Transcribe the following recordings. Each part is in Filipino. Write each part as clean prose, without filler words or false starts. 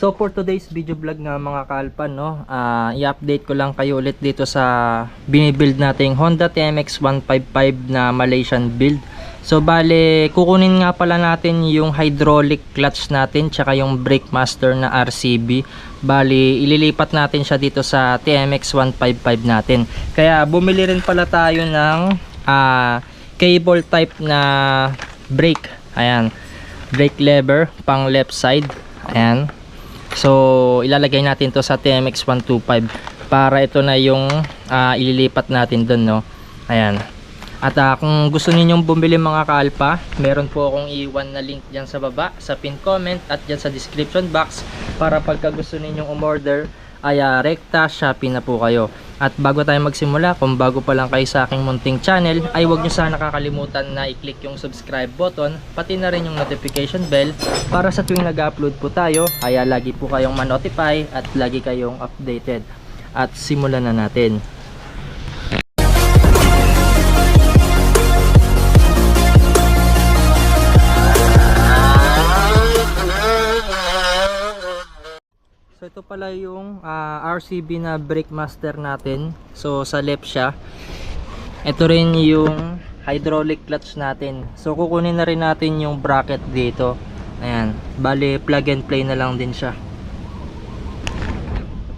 So for today's video vlog nga mga kaalpan, no, i-update ko lang kayo ulit dito sa binibuild nating Honda TMX 155 na Malaysian build. So bale, kukunin nga pala natin yung hydraulic clutch natin tsaka yung brake master na RCB. Bali, ililipat natin siya dito sa TMX 155 natin. Kaya bumili rin pala tayo ng cable type na brake. Ayan, brake lever pang left side. Ayan. So ilalagay natin to sa TMX 125 para ito na yung ililipat natin dun, no. Ayan. At kung gusto ninyong bumili mga kaalpa, meron po akong iwan na link dyan sa baba, sa pin comment at dyan sa description box, para pagka gusto ninyong umorder ay rekta Shopee na po kayo. At bago tayo magsimula, kung bago pa lang kayo sa aking munting channel, ay huwag nyo sana kakalimutan na i-click yung subscribe button, pati na rin yung notification bell, para sa tuwing nag-upload po tayo ay lagi po kayong ma-notify at lagi kayong updated. At simulan na natin. So ito pala yung RCB na brake master natin. So sa left siya. Ito rin yung hydraulic clutch natin. So kukunin na rin natin yung bracket dito. Ayan, bali plug and play na lang din siya.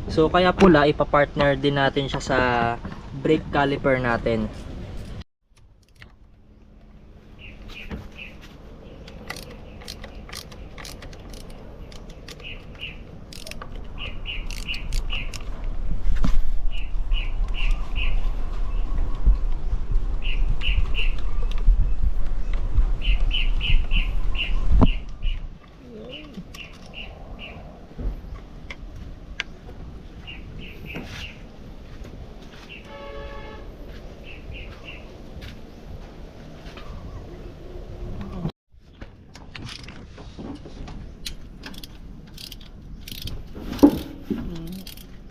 So kaya pula, ipa-partner din natin siya sa brake caliper natin.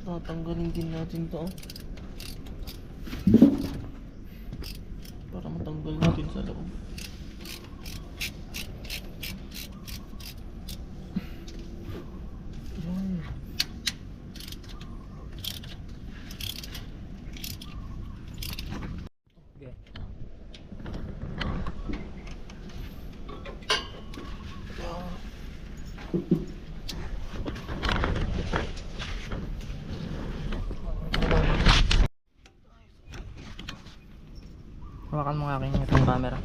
Tatanggalin din natin to para matanggal natin sa loob. Yan. Okay. Hawakan mo aking itong camera.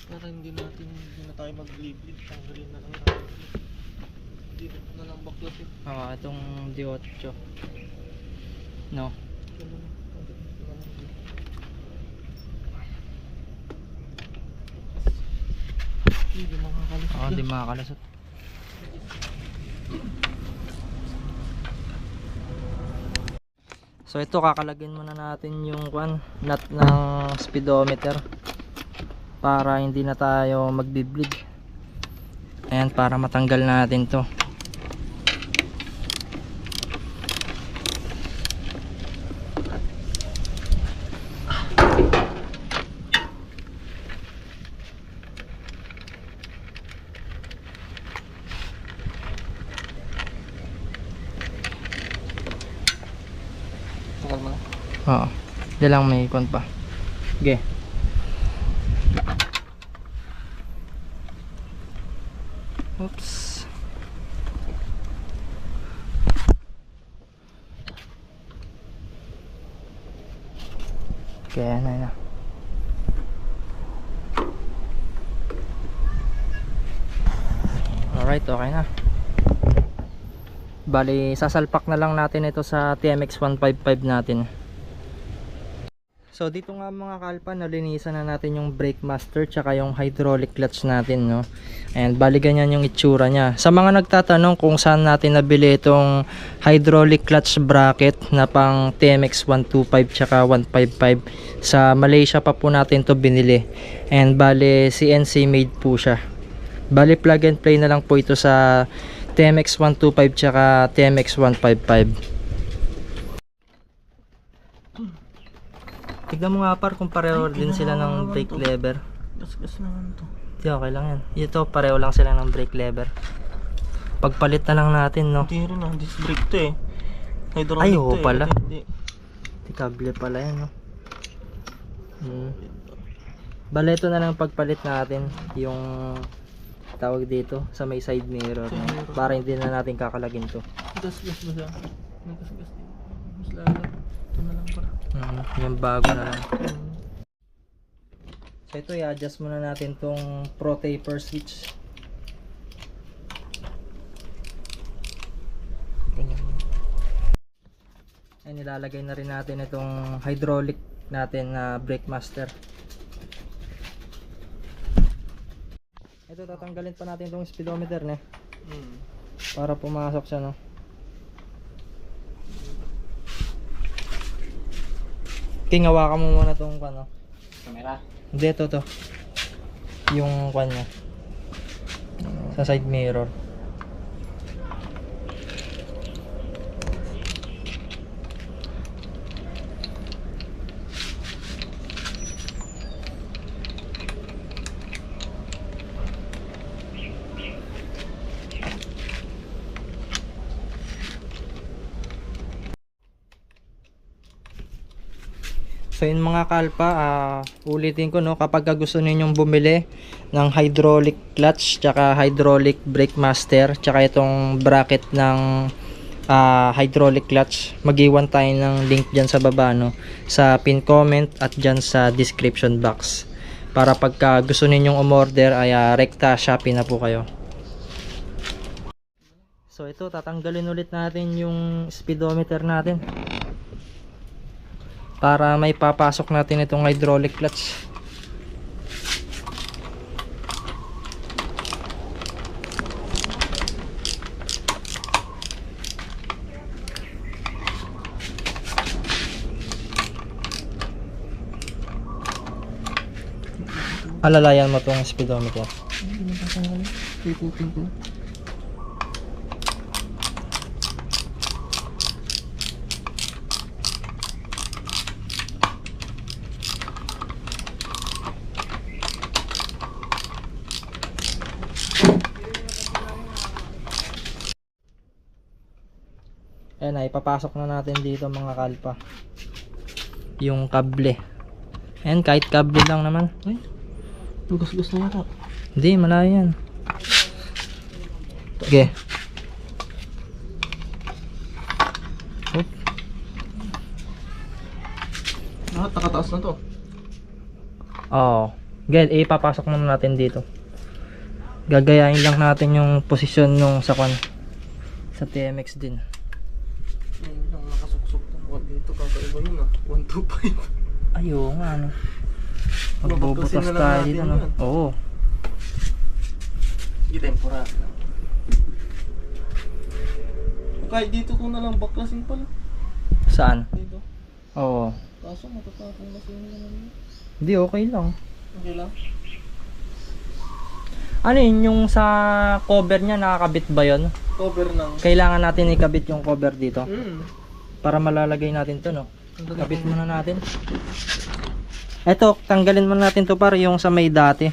Para hindi na tayo mag-lead, tanggalin na lang natin. Dito na lang baklas eh. Itong D8. No. Hindi makakalusot. Hindi makakalusot. So ito, kakalagin muna natin yung nut ng speedometer para hindi na tayo magbi-bleed. Ayan, para matanggal natin to. Oo, di lang may ikon pa. Okay. Oops. Okay, na. Alright, okay na. Bali, sasalpak na lang natin ito sa TMX 155 natin. So dito nga mga kalpa, nalinisan na natin yung brake master tsaka yung hydraulic clutch natin, no. And bali ganyan yung itsura niya. Sa mga nagtatanong kung saan natin nabili itong hydraulic clutch bracket na pang TMX 125 tsaka 155, sa Malaysia pa po natin to binili. And bali CNC made po siya. Bali plug and play na lang po ito sa TMX 125 tsaka TMX 155. Tignan mo nga par kung pareho Ay, din sila ng kailangan brake to. lever. Gas naman to. Di, okay lang yan. Ito, pareho lang sila ng brake lever. Pagpalit na lang natin, no? Hindi rin disc brake to eh. Hydraulic Ay, oo to eh. pala. Hindi. Kable pala yan, no? Bale, ito na lang pagpalit natin yung tawag dito sa may side mirror, no? Para hindi na natin kakalagin to. Gas ba siya? May gas dito. Mas lalo. Ito na lang para. Yung bago na lang. So ito, i-adjust muna natin tong pro taper switch. Ay, nilalagay na rin natin itong hydraulic natin na brake master. Ito, tatanggalin pa natin itong speedometer ne, para pumasok siya, no? King, hawakan mo muna itong ano. Camera? Hindi, ito. Yung kanya. Sa side mirror. So yun mga kalpa, ulitin ko, no, kapag gusto ninyong bumili ng hydraulic clutch tsaka hydraulic brake master tsaka itong bracket ng hydraulic clutch, mag-iwan tayo ng link dyan sa baba, no, sa pin comment at dyan sa description box, para pagka gusto ninyong umorder ay rekta Shopee na po kayo. So ito, tatanggalin ulit natin yung speedometer natin para may papasok natin itong hydraulic clutch. Alalayan mo itong speedometer. Hindi na tatanggalin. Ikutin ko. Ayan na, ipapasok na natin dito mga kalpa yung kable. Ayan, kahit kable lang naman. Ay, gas na yata. Hindi, malayo yan. Okay. Oop. Nakataas na to. Oo. Gel, ipapasok na natin dito. Gagayain lang natin yung posisyon nung sa sa TMX din. Ayun lang, nakasuksok ng wall dito. Kakaiba yun 125. Ay, oo nga, ano. Magbubutas Babagkasin na lang tayo natin dito, no? yan. Oo. Sige, temporary lang. Kahit dito ko na lang baklasin pala. Saan? Dito. Oo. Kaso matatapong na sa'yo naman. Hindi, okay lang. Okay lang. Ano yun, yung sa cover niya, nakakabit ba yun? Cover ng... Kailangan natin ikabit yung cover dito para Hmm. malalagay natin to, no? Kabit muna natin. Eto, tanggalin muna natin to para yung sa may dati.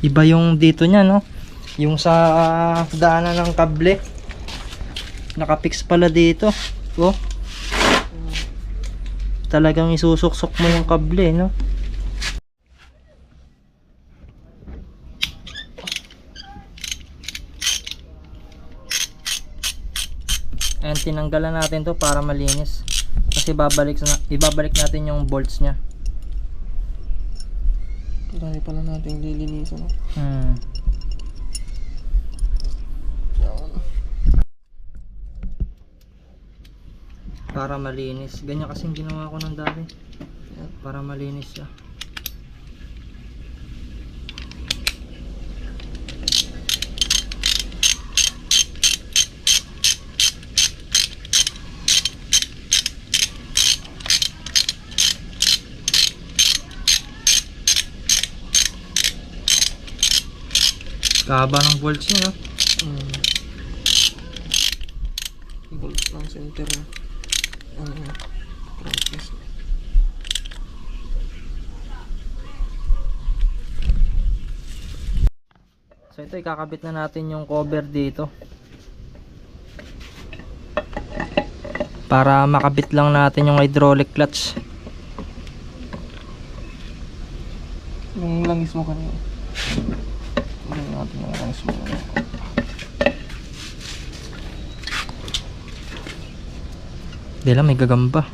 Iba yung dito niya, no? Yung sa daanan ng kable. Nakapix pala dito. Oh. Talagang isusuksok mo yung kable, no? Ayan, tinanggalan natin to para malinis. Kasi ibabalik natin yung bolts niya. Dahil pala natin lilinisan. No? Yan. Para malinis. Ganyan kasing ginawa ko ng dati. Para malinis siya. Kaba ng bolts niya, no? Bolt ng center na. Crankcase. So ito, ikakabit na natin yung cover dito. Para makabit lang natin yung hydraulic clutch. Yung langis mo kanina. Tingnan natin yung langis mo. Di lang, may gagamba.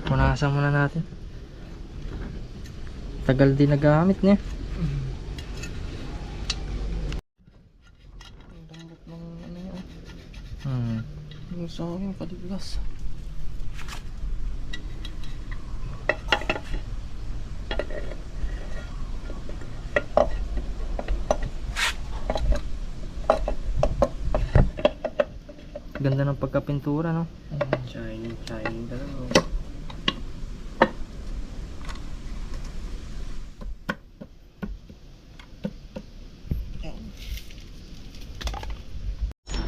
Punasan muna natin. Tagal din nagamit niya. Ang lambot ng ano yun. Yung sa akin, kaligas. Ganda ng pagkapintura, no? Shining talaga.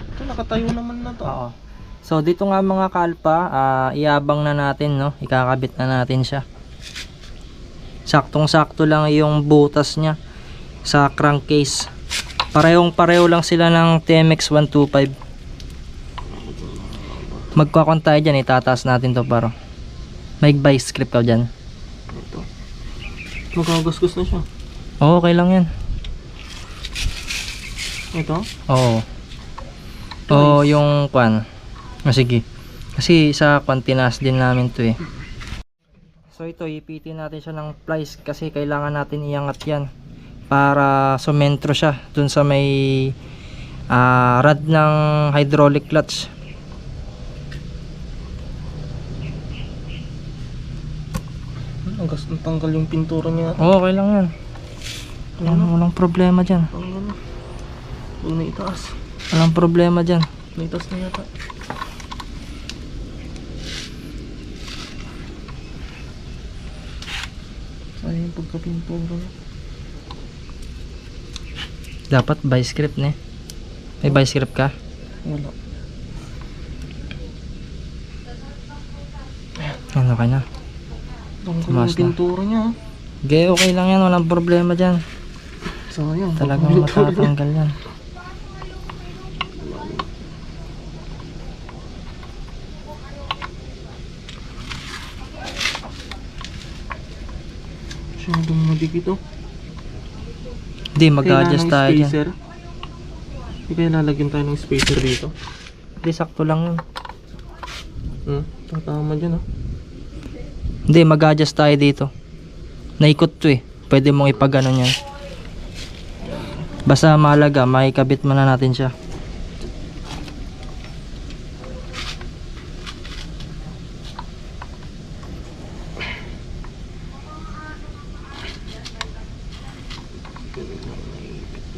Ito, nakatayo naman na to. Oo. So dito nga mga kalpa, iabang na natin, no? Ikakabit na natin siya. Saktong-sakto lang yung butas niya sa crankcase. Parehong-pareho lang sila ng TMX 125. Magkakon tayo dyan, itataas natin to paro. May vice script ka dyan. Ito. Magagasgas na siya. Oo, okay lang yan. Ito? Oo. Oo, yung kwan. Sige. Kasi sa kwan, tinaas din namin to eh. So ito, ipitin natin siya ng plies kasi kailangan natin iangat yan para sumentro siya dun sa may rod ng hydraulic clutch. Ang tanggal yung pintura niya. Oo, okay lang yan. Walang problema dyan. Tanggal na. Huwag na itaas. Walang problema dyan. Naitaas na yata. Sayang yung pagkapintura na. Dapat vice script ne. May vice script ka? Wala. Ano ka na? Tanggal Tumaas yung na. pintura niya. Okay, okay lang yan. Walang problema dyan. Sayang. Talagang matatanggal yan. Masyadong madikit oh. Hindi, mag-adjust tayo dyan. Spacer. Hindi kaya lalagyan tayo ng spacer dito. Hindi, sakto lang yun. Tatama dyan oh. Hindi, mag-adjust tayo dito. Naikot to eh. Pwede mong ipag-ano yan. Basta mahalaga, makikabit muna natin siya.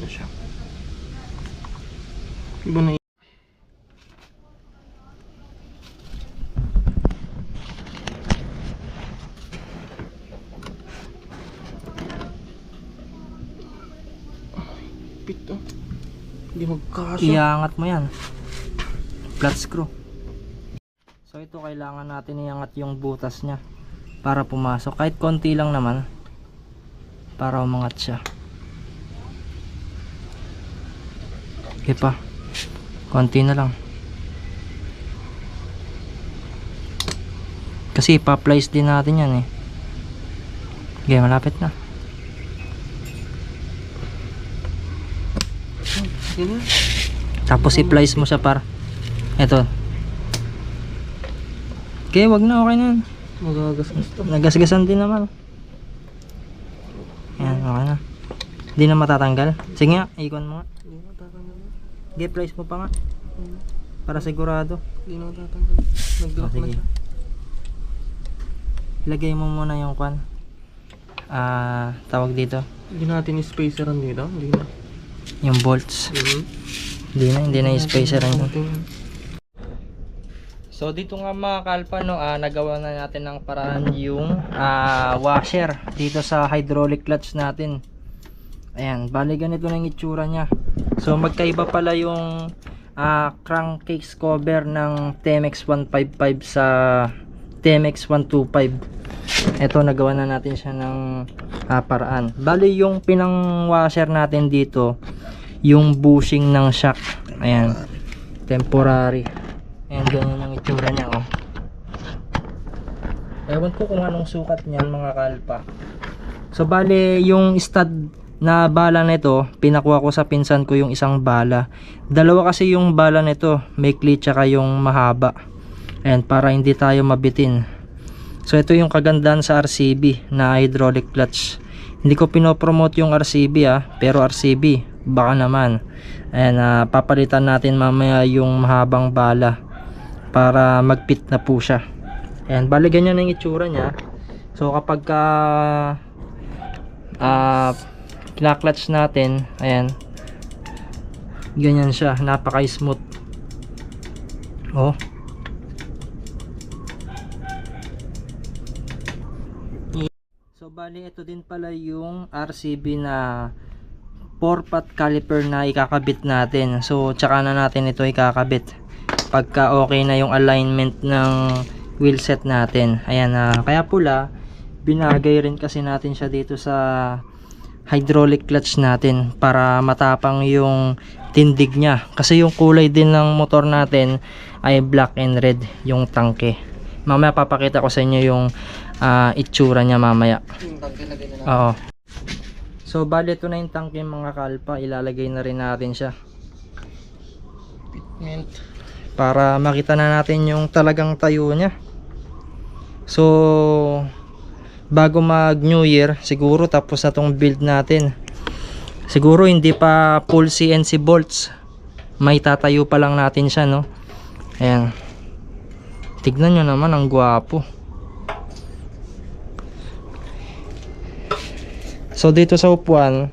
Na siya. Iba na pito. Hindi magkasya. Iangat mo yan. Flat screw. So ito, kailangan natin iangat yung butas niya para pumasok. Kahit konti lang naman. Para umangat siya. Okay pa. Konti na lang. Kasi ipa-plies din natin yan eh. Okay, malapit na. Ganyan. Tapos i-plies mo siya para. Ito. Okay, wag na, okay na yan. Magagasgas to. Nagasgasan din naman. Yan, okay na. Hindi na matatanggal. Sige nga, ikon mo nga. Hindi na tatanggal. Okay, plies mo pa nga. Para sigurado. Hindi na tatanggal. Nag-lock na Sige. siya. Ilagay mo muna yung kwan. Tawag dito. Hindi natin i-spaceran dito. Hindi na. Yung bolts. Hindi na i-spacer yun. So dito nga mga kalpa, no, nagawa na natin ng paraan yung washer dito sa hydraulic clutch natin. Ayan, bali ganito na yung itsura nya. So magkaiba pala yung crankcase cover ng TMX 155 sa TMX 125. Ito, nagawa na natin siya ng paraan. Bali yung pinang washer natin dito, yung bushing ng shock. Ayan, temporary. Ayan, ganyan yung itsura nya, oh. Ewan ko kung anong sukat niyan, mga kalpa. So bali yung stud na bala nito, pinakuha ko sa pinsan ko yung isang bala. Dalawa kasi yung bala nito, maikli tsaka yung mahaba. Ayan, para hindi tayo mabitin. So ito yung kagandahan sa RCB na hydraulic clutch. Hindi ko pinopromote yung RCB pero RCB baka naman. Ayan, papalitan natin mamaya yung mahabang bala para magpit na po siya. Ayan, bali ganyan ang itsura nya. So kapag kina-clutch natin, ayan, ganyan siya, napaka smooth. Oh, so bali ito din pala yung RCB na 4-pot caliper na ikakabit natin. So tsaka na natin ito ikakabit pagka okay na yung alignment ng wheel set natin. Ayan, kaya pula binagay rin kasi natin siya dito sa hydraulic clutch natin para matapang yung tindig niya, kasi yung kulay din ng motor natin ay black and red yung tangke. Mamaya papakita ko sa inyo yung itsura niya mamaya. Yung tangke lagay na natin. Oo. So bali ito na yung tangke, mga kalpa, ilalagay na rin natin siya Fitment. para makita na natin yung talagang tayo niya. So bago mag New Year siguro, tapos na tong build natin. Siguro hindi pa full CNC bolts, may tatayo pa lang natin siya, no? Ayan, tignan nyo naman, ang gwapo. So dito sa upuan,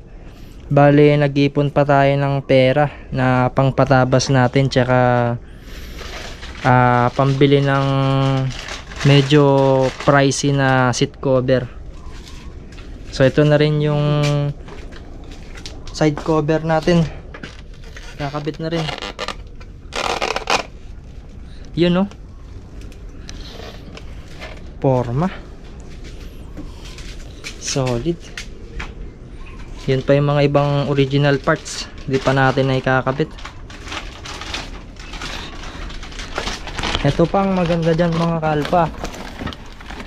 bali nag-ipon pa tayo ng pera na pangpatabas natin, tsaka pambili ng medyo pricey na seat cover. So ito na rin yung side cover natin, nakakabit na rin. Yun, no? Forma solid. Yun pa yung mga ibang original parts, hindi pa natin na ikakabit. Ito pang maganda dyan, mga kalpa,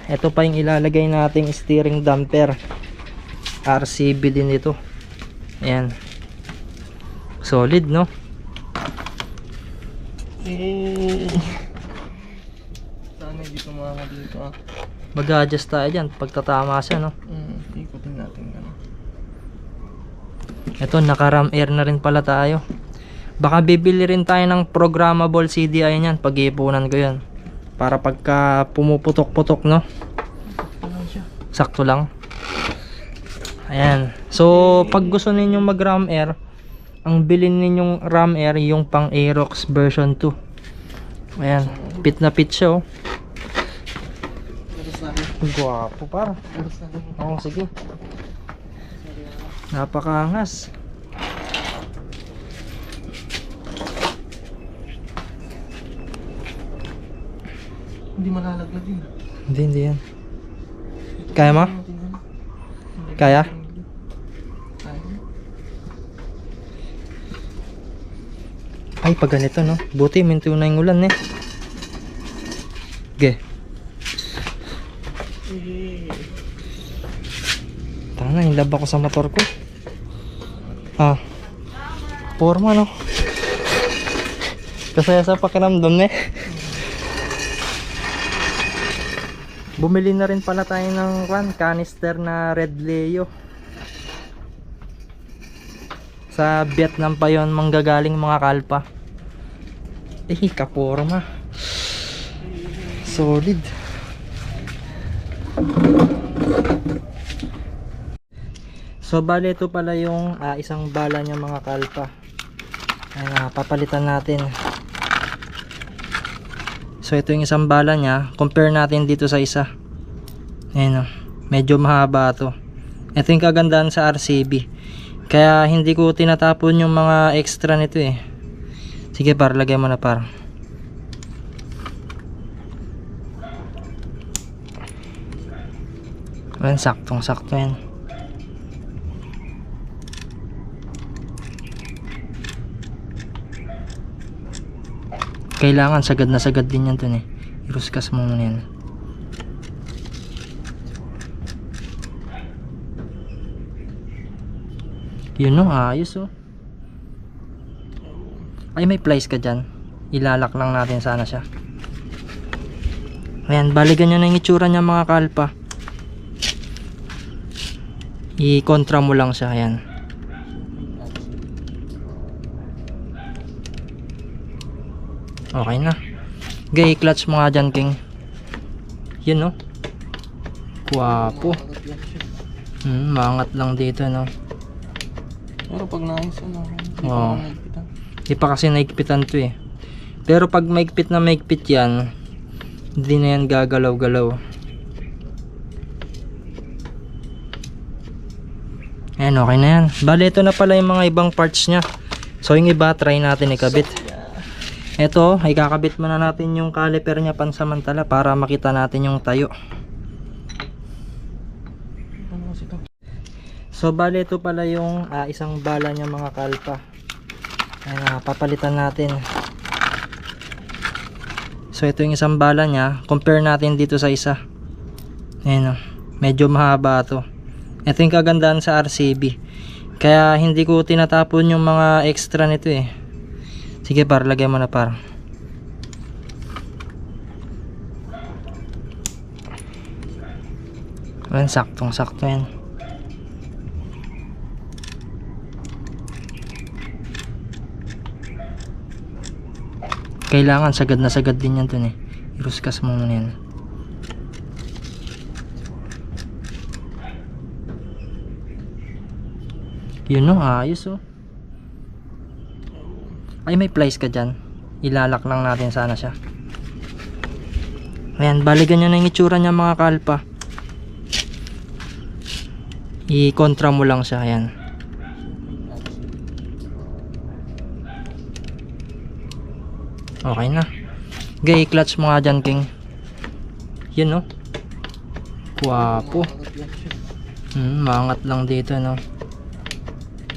ito pa yung ilalagay nating steering damper. RCB din ito. Ayan, solid, no? Sana hindi tumama dito Mag-adjust tayo dyan pagtatama siya, no? Ikutin natin ano. Ito, naka-ram air na rin pala tayo. Baka bibili rin tayo ng programmable CDI niyan, pag-iipunan ko yan, para pagka pumuputok-putok, no? Sakto lang. Ayan. So pag gusto ninyong mag ram air, ang bilhin ninyong ram air yung pang Aerox version 2. Ayan, pit na pit siya, oh. Guwapo, para. Oo, sige. Napakaangas. Hindi malalaglag yun. Hindi yan. Kaya mo? Kaya? Ay, pag ganito, no? Buti minto na yung ulan, eh. Okay. Tanga, yung lab ako sa motor ko. Forma, no? Kasaya sa pakiramdam, eh. Bumili na rin pala tayo ng canister na Red Leo. Sa Vietnam pa yon manggagaling, mga kalpa. Kaporma. Solid. So bali ito pala yung isang bala niya, mga kalpa. Ayan, papalitan natin. So ito yung isang bala niya, compare natin dito sa isa. Ayan, medyo mahaba to. Ito yung kagandahan sa RCB, Kaya hindi ko tinatapon yung mga extra nito eh. Sige par, lagay mo na par. Ayan, saktong sakto yan. Kailangan sagad na sagad din yan dun eh. Iruskas mo muna yan. Yun no, ayos oh. Ay, may plies ka dyan. Ilalak lang natin sana siya. Ayan, balikan nyo na yung itsura niya mga kalpa. I-kontra mo lang siya, ayan. Okay na. Okay, clutch mo nga dyan, King. Yun no. Wapo. Maangat lang dito no. Pero pag naayos na, Oo. Di pa kasi naigpitan to eh. Pero pag maigpit na maigpit yan, hindi na yan gagalaw-galaw. Ayan, okay na yan. Bale, ito na pala yung mga ibang parts nya. So yung iba, try natin ikabit. Ito, ay kakabit muna natin yung caliper nya pansamantala para makita natin yung tayo. So bale, ito pala yung isang bala nya mga kalpa. Ayan, papalitan natin. So ito yung isang bala nya. Compare natin dito sa isa. Ayan, medyo mahaba to. Ito yung kagandahan sa RCB. Kaya hindi ko tinatapon yung mga extra nito eh. Sige par, lagay mo na par. Ayan, saktong sakto yan. Kailangan sagad na sagad din yan dun eh. Iruskas mo muna yan. Yun no, ayos oh. Ay, may plies ka dyan. Ilalak lang natin sana siya. Ayan, balikan nyo na yung itsura niya mga kalpa. I-kontra mo lang siya, ayan. Okay na. Okay, clutch mo nga dyan, King. Yun no. Wapo. Maangat lang dito no.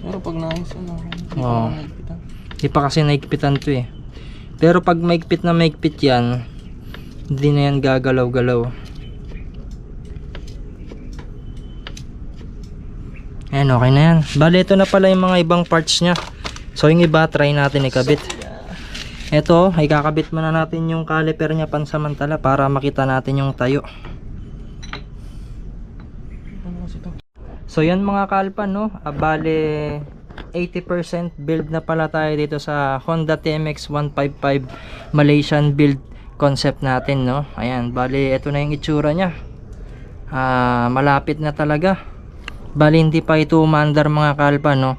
Pero pag naayos na, Oo. Di pa kasi naigpitan to eh. Pero pag maigpit na maigpit yan, hindi na yan gagalaw-galaw. Ayan, okay na yan. Bale, ito na pala yung mga ibang parts nya. So yung iba, try natin ikabit. Ito, ay kakabit muna natin yung caliper nya pansamantala para makita natin yung tayo. So yan mga kalpa no, bale 80% build na pala tayo dito sa Honda TMX 155 Malaysian build concept natin no. Ayan, bale ito na yung itsura nya. Malapit na talaga. Bale hindi pa ito umandar mga kalpa no.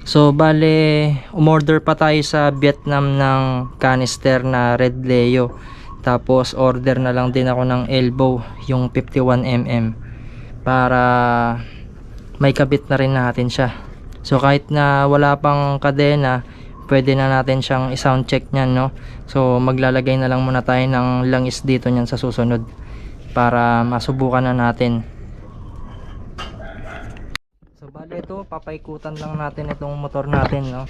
So bale umorder pa tayo sa Vietnam ng canister na Red Leo. Tapos order na lang din ako ng elbow, yung 51mm, para may kabit na rin natin siya. So kahit na wala pang kadena, pwede na natin siyang i-sound check niyan no. So maglalagay na lang muna tayo ng langis dito niyan sa susunod para masubukan na natin. So bale ito, papaikutan lang natin itong motor natin no.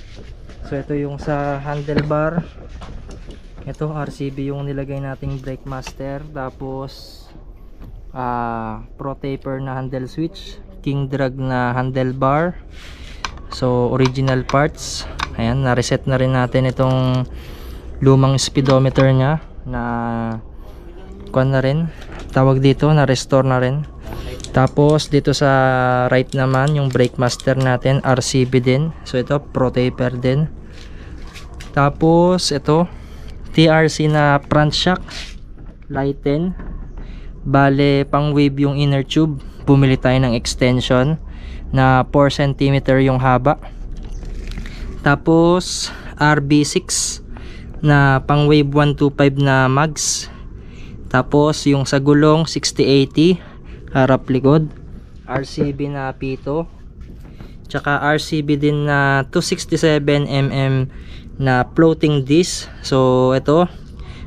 So ito yung sa handlebar. Ito RCB yung nilagay nating brake master. Tapos pro taper na handle switch, king drag na handlebar. So original parts. Ayan, na-reset na rin natin itong lumang speedometer nya na kuan na rin, tawag dito, na restore na rin. Tapos dito sa right naman yung brake master natin, RCB din. So ito pro taper din. Tapos ito TRC na front shock, lighten. Bale pang wave yung inner tube, bumili tayo ng extension na 4 cm yung haba. Tapos RB6 na pang wave 125 na mags. Tapos yung sa gulong 6080 harap likod, RCB na pito. tsaka RCB din na 267mm na floating disc. So ito,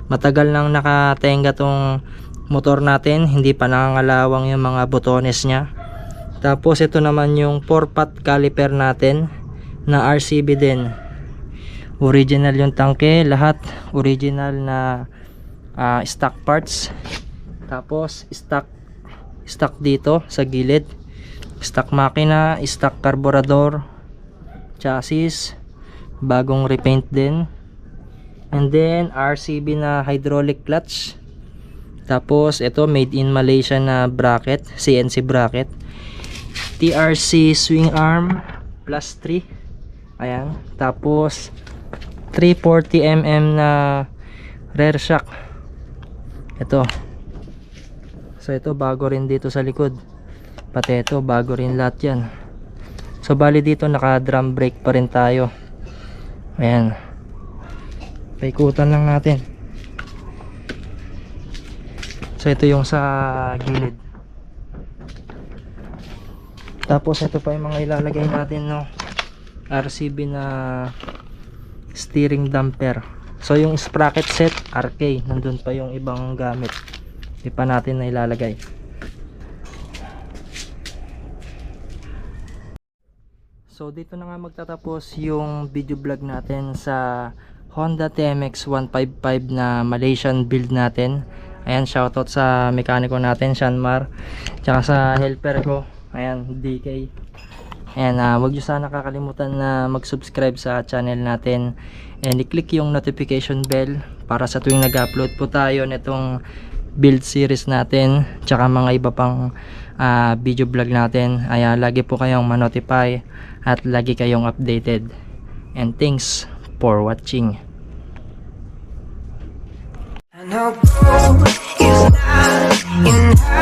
matagal nang nakatenga tong motor natin, hindi pa nangangalawang yung mga botones nya. Tapos ito naman yung 4-pot caliper natin na RCB din. Original yung tangke, lahat original na stock parts. Tapos stock dito sa gilid, stock makina, stock carburetor, chassis, bagong repaint din. And then RCB na hydraulic clutch. Tapos ito made in Malaysia na bracket, CNC bracket, TRC swing arm plus 3. Ayan. Tapos 340mm na rear shock. Ito. So ito bago rin dito sa likod. Pati ito bago rin lahat yan. So bali dito naka drum brake pa rin tayo. Ayan. Paikutan lang natin. So ito yung sa gilid. Tapos ito pa yung mga ilalagay natin, no. RCB na steering damper. So yung sprocket set RK, nandun pa yung ibang gamit. Di pa natin na ilalagay. So dito na nga magtatapos yung video vlog natin sa Honda TMX 155 na Malaysian build natin. Ayan, shoutout sa mekaniko natin, Shanmar, tsaka sa helper ko, ayan, DK. Ayan, wag nyo sana kakalimutan na mag-subscribe sa channel natin and i-click yung notification bell para sa tuwing nag-upload po tayo nitong build series natin tsaka mga iba pang video vlog natin. Ayan, lagi po kayong ma-notify at lagi kayong updated. And thanks for watching. I know gold is not enough.